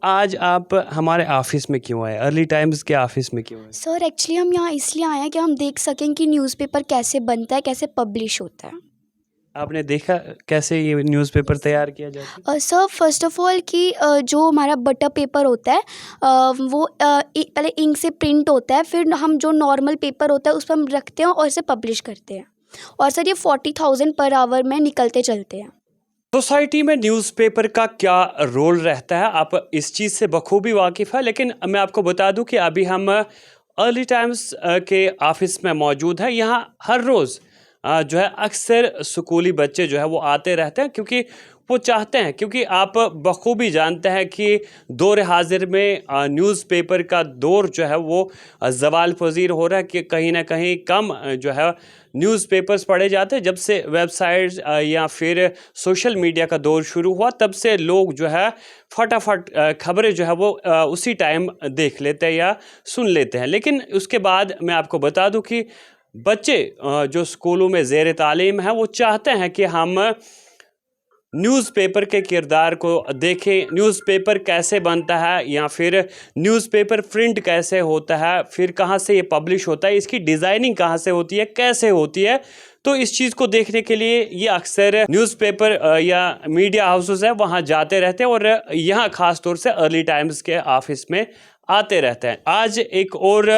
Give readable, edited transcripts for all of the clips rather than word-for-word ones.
आज आप हमारे ऑफिस में क्यों आए? अर्ली टाइम्स के ऑफिस में क्यों आए? सर एक्चुअली हम यहाँ इसलिए आए हैं कि हम देख सकें कि न्यूज़पेपर कैसे बनता है, कैसे पब्लिश होता है। आपने देखा कैसे ये न्यूज़पेपर तैयार किया जाता है? सर फर्स्ट ऑफ ऑल कि जो हमारा बटर पेपर होता है वो पहले इंक से प्रिंट होता है, फिर हम जो नॉर्मल पेपर होता है उस पर हम रखते हैं और इसे पब्लिश करते हैं। और सर ये 40,000 पर आवर में निकलते चलते हैं। सोसाइटी में न्यूज़पेपर का क्या रोल रहता है, आप इस चीज़ से बखूबी वाकिफ़ है, लेकिन मैं आपको बता दूं कि अभी हम अर्ली टाइम्स के ऑफिस में मौजूद है। यहाँ हर रोज़ जो है अक्सर स्कूली बच्चे जो है वो आते रहते हैं, क्योंकि वो चाहते हैं, क्योंकि आप बखूबी जानते हैं कि दौर हाजिर में न्यूज़पेपर का दौर जो है वो ज़वाल पज़ीर हो रहा है, कि कहीं ना कहीं कम जो है न्यूज़पेपर्स पढ़े जाते हैं। जब से वेबसाइट्स या फिर सोशल मीडिया का दौर शुरू हुआ, तब से लोग जो है फटाफट खबरें जो है वो उसी टाइम देख लेते हैं या सुन लेते हैं। लेकिन उसके बाद मैं आपको बता दूं कि बच्चे जो स्कूलों में ज़ेर तालीम है वो चाहते हैं कि हम न्यूज़पेपर के किरदार को देखें, न्यूज़पेपर कैसे बनता है या फिर न्यूज़पेपर प्रिंट कैसे होता है, फिर कहाँ से ये पब्लिश होता है, इसकी डिज़ाइनिंग कहाँ से होती है, कैसे होती है। तो इस चीज़ को देखने के लिए ये अक्सर न्यूज़पेपर या मीडिया हाउसेस है वहाँ जाते रहते हैं, और यहाँ ख़ास तौर से अर्ली टाइम्स के ऑफिस में आते रहते हैं। आज एक और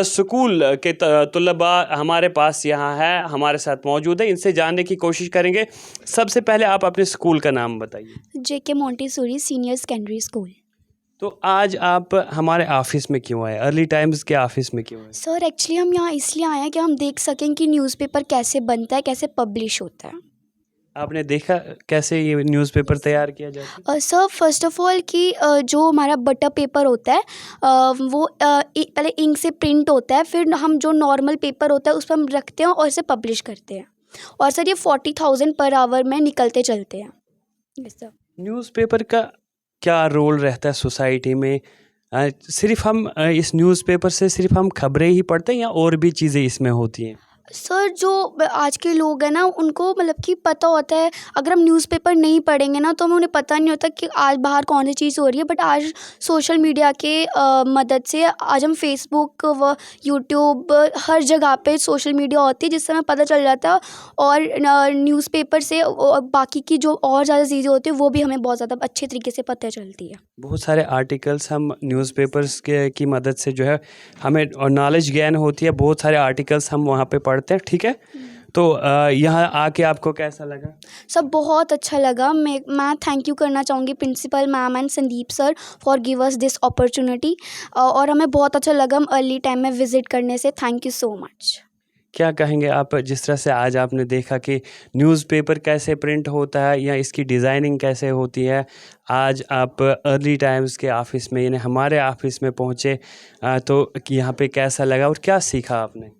स्कूल के तलबा हमारे पास यहाँ है, हमारे साथ मौजूद है, इनसे जानने की कोशिश करेंगे। सबसे पहले आप अपने स्कूल का नाम बताइए। JK Montessori senior secondary school. तो आज आप हमारे ऑफिस में क्यों आए? अर्ली टाइम्स के ऑफिस में क्यों आए? सर एक्चुअली हम यहाँ इसलिए आए हैं कि हम देख सकें कि न्यूज़पेपर कैसे बनता है, कैसे पब्लिश होता है। आपने देखा कैसे ये न्यूज़पेपर तैयार किया जाता है? सर फर्स्ट ऑफ ऑल कि जो हमारा बटर पेपर होता है वो पहले इंक से प्रिंट होता है, फिर हम जो नॉर्मल पेपर होता है उस पर हम रखते हैं और इसे पब्लिश करते हैं। और सर ये 40,000 पर आवर में निकलते चलते हैं। Yes sir. न्यूज़पेपर का क्या रोल रहता है सोसाइटी में? सिर्फ हम इस न्यूज़पेपर से सिर्फ हम खबरें ही पढ़ते हैं या और भी चीज़ें इसमें होती हैं? सर जो आज के लोग हैं ना उनको मतलब कि पता होता है, अगर हम न्यूज़पेपर नहीं पढ़ेंगे ना तो हमें उन्हें पता नहीं होता कि आज बाहर कौन सी चीज़ हो रही है। बट आज सोशल मीडिया के मदद से आज हम फेसबुक व यूट्यूब हर जगह पे सोशल मीडिया होती है, जिससे हमें पता चल जाता है। और न्यूज़पेपर से बाकी की जो और ज़्यादा चीज़ें होती है वो भी हमें बहुत ज़्यादा अच्छे तरीके से पता चलती है। बहुत सारे आर्टिकल्स हम न्यूज़पेपर्स के की मदद से जो है हमें और नॉलेज गेन होती है। बहुत सारे आर्टिकल्स हम वहाँ पे पढ़ते हैं, ठीक है। तो यहाँ आके आपको कैसा लगा? सब बहुत अच्छा लगा। मैं थैंक यू करना चाहूँगी principal ma'am and Sandeep sir for give us this opportunity. और हमें बहुत अच्छा लगा हम अर्ली टाइम में विज़िट करने से। Thank you so much. क्या कहेंगे आप, जिस तरह से आज आपने देखा कि न्यूज़पेपर कैसे प्रिंट होता है या इसकी डिज़ाइनिंग कैसे होती है। आज आप अर्ली टाइम्स के ऑफिस में यानी हमारे ऑफिस में पहुँचे, तो यहाँ पे कैसा लगा और क्या सीखा आपने?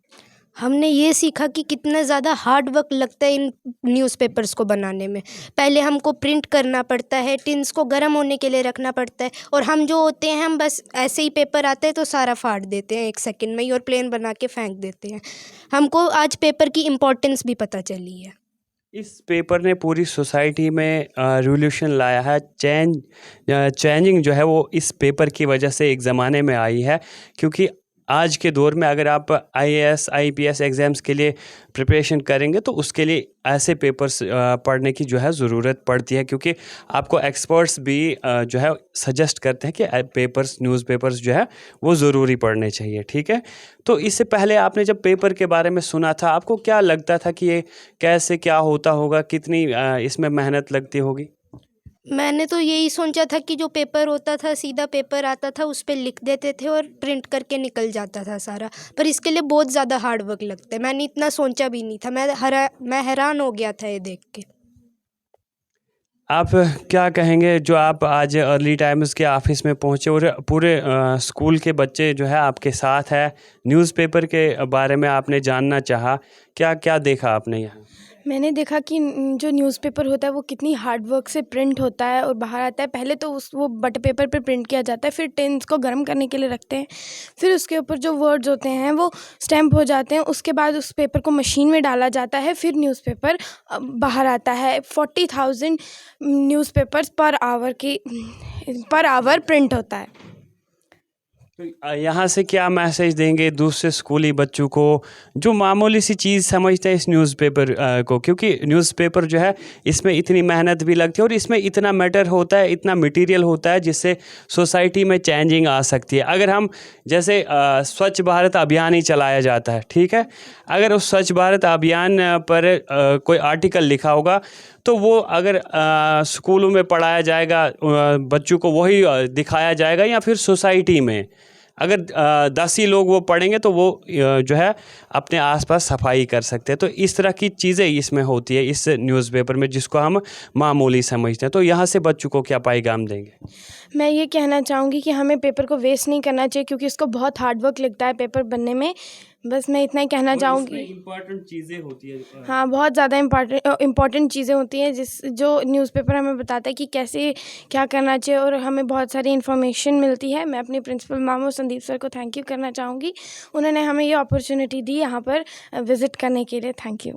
हमने ये सीखा कि कितना ज़्यादा हार्ड वर्क लगता है इन न्यूज़पेपर्स को बनाने में। पहले हमको प्रिंट करना पड़ता है, टिन्स को गर्म होने के लिए रखना पड़ता है, और हम जो होते हैं हम बस ऐसे ही पेपर आता है तो सारा फाड़ देते हैं 1 सेकंड में ही और प्लेन बना के फेंक देते हैं। हमको आज पेपर की इम्पोर्टेंस भी पता चली है। इस पेपर ने पूरी सोसाइटी में रिवॉल्यूशन लाया है। चेंजिंग जो है वो इस पेपर की वजह से एक ज़माने में आई है, क्योंकि आज के दौर में अगर आप IAS IPS एग्ज़ाम्स के लिए प्रिपरेशन करेंगे तो उसके लिए ऐसे पेपर्स पढ़ने की जो है ज़रूरत पड़ती है, क्योंकि आपको एक्सपर्ट्स भी जो है सजेस्ट करते हैं कि न्यूज़पेपर्स जो है वो ज़रूरी पढ़ने चाहिए, ठीक है। तो इससे पहले आपने जब पेपर के बारे में सुना था, आपको क्या लगता था कि ये कैसे क्या होता होगा, कितनी इसमें मेहनत लगती होगी? मैंने तो यही सोचा था कि जो पेपर होता था सीधा पेपर आता था, उस पे लिख देते थे और प्रिंट करके निकल जाता था सारा। पर इसके लिए बहुत ज़्यादा हार्ड वर्क लगता है। मैंने इतना सोचा भी नहीं था। मैं हैरान हो गया था ये देख के। आप क्या कहेंगे, जो आप आज अर्ली टाइम्स के ऑफिस में पहुंचे और पूरे स्कूल के बच्चे जो है आपके साथ है, न्यूज़पेपर के बारे में आपने जानना चाहा, क्या क्या देखा आपने यहाँ? मैंने देखा कि जो न्यूज़पेपर होता है वो कितनी हार्ड वर्क से प्रिंट होता है और बाहर आता है। पहले तो वो बटर पेपर पे प्रिंट किया जाता है, फिर टिन्स को गर्म करने के लिए रखते हैं, फिर उसके ऊपर जो वर्ड्स होते हैं वो स्टैम्प हो जाते हैं। उसके बाद उस पेपर को मशीन में डाला जाता है, फिर न्यूज़पेपर बाहर आता है। 40,000 न्यूज़पेपर्स पर आवर की पर आवर प्रिंट होता है। तो यहाँ से क्या मैसेज देंगे दूसरे स्कूली बच्चों को जो मामूली सी चीज़ समझते हैं इस न्यूज़पेपर को, क्योंकि न्यूज़पेपर जो है इसमें इतनी मेहनत भी लगती है और इसमें इतना मैटर होता है, इतना मटेरियल होता है जिससे सोसाइटी में चेंजिंग आ सकती है। अगर हम जैसे स्वच्छ भारत अभियान ही चलाया जाता है, ठीक है, अगर उस स्वच्छ भारत अभियान पर कोई आर्टिकल लिखा होगा तो वो अगर स्कूलों में पढ़ाया जाएगा, बच्चों को वही दिखाया जाएगा, या फिर सोसाइटी में अगर 10 ही लोग वो पढ़ेंगे तो वो जो है अपने आसपास सफाई कर सकते हैं। तो इस तरह की चीज़ें इसमें होती है इस न्यूज़पेपर में जिसको हम मामूली समझते हैं। तो यहाँ से बच्चों को क्या पैगाम देंगे? मैं ये कहना चाहूँगी कि हमें पेपर को वेस्ट नहीं करना चाहिए, क्योंकि इसको बहुत हार्ड वर्क लगता है पेपर बनने में। बस मैं इतना ही कहना चाहूँगी। इम्पॉर्टेंट चीज़ें होती है। हाँ, बहुत ज़्यादा इम्पॉर्टेंट चीज़ें होती हैं जो न्यूज़पेपर हमें बताता है कि कैसे क्या करना चाहिए, और हमें बहुत सारी इन्फॉर्मेशन मिलती है। मैं अपने प्रिंसिपल मामू संदीप सर को थैंक यू करना चाहूँगी, उन्होंने हमें ये अपॉर्चुनिटी दी यहाँ पर विज़िट करने के लिए। Thank you.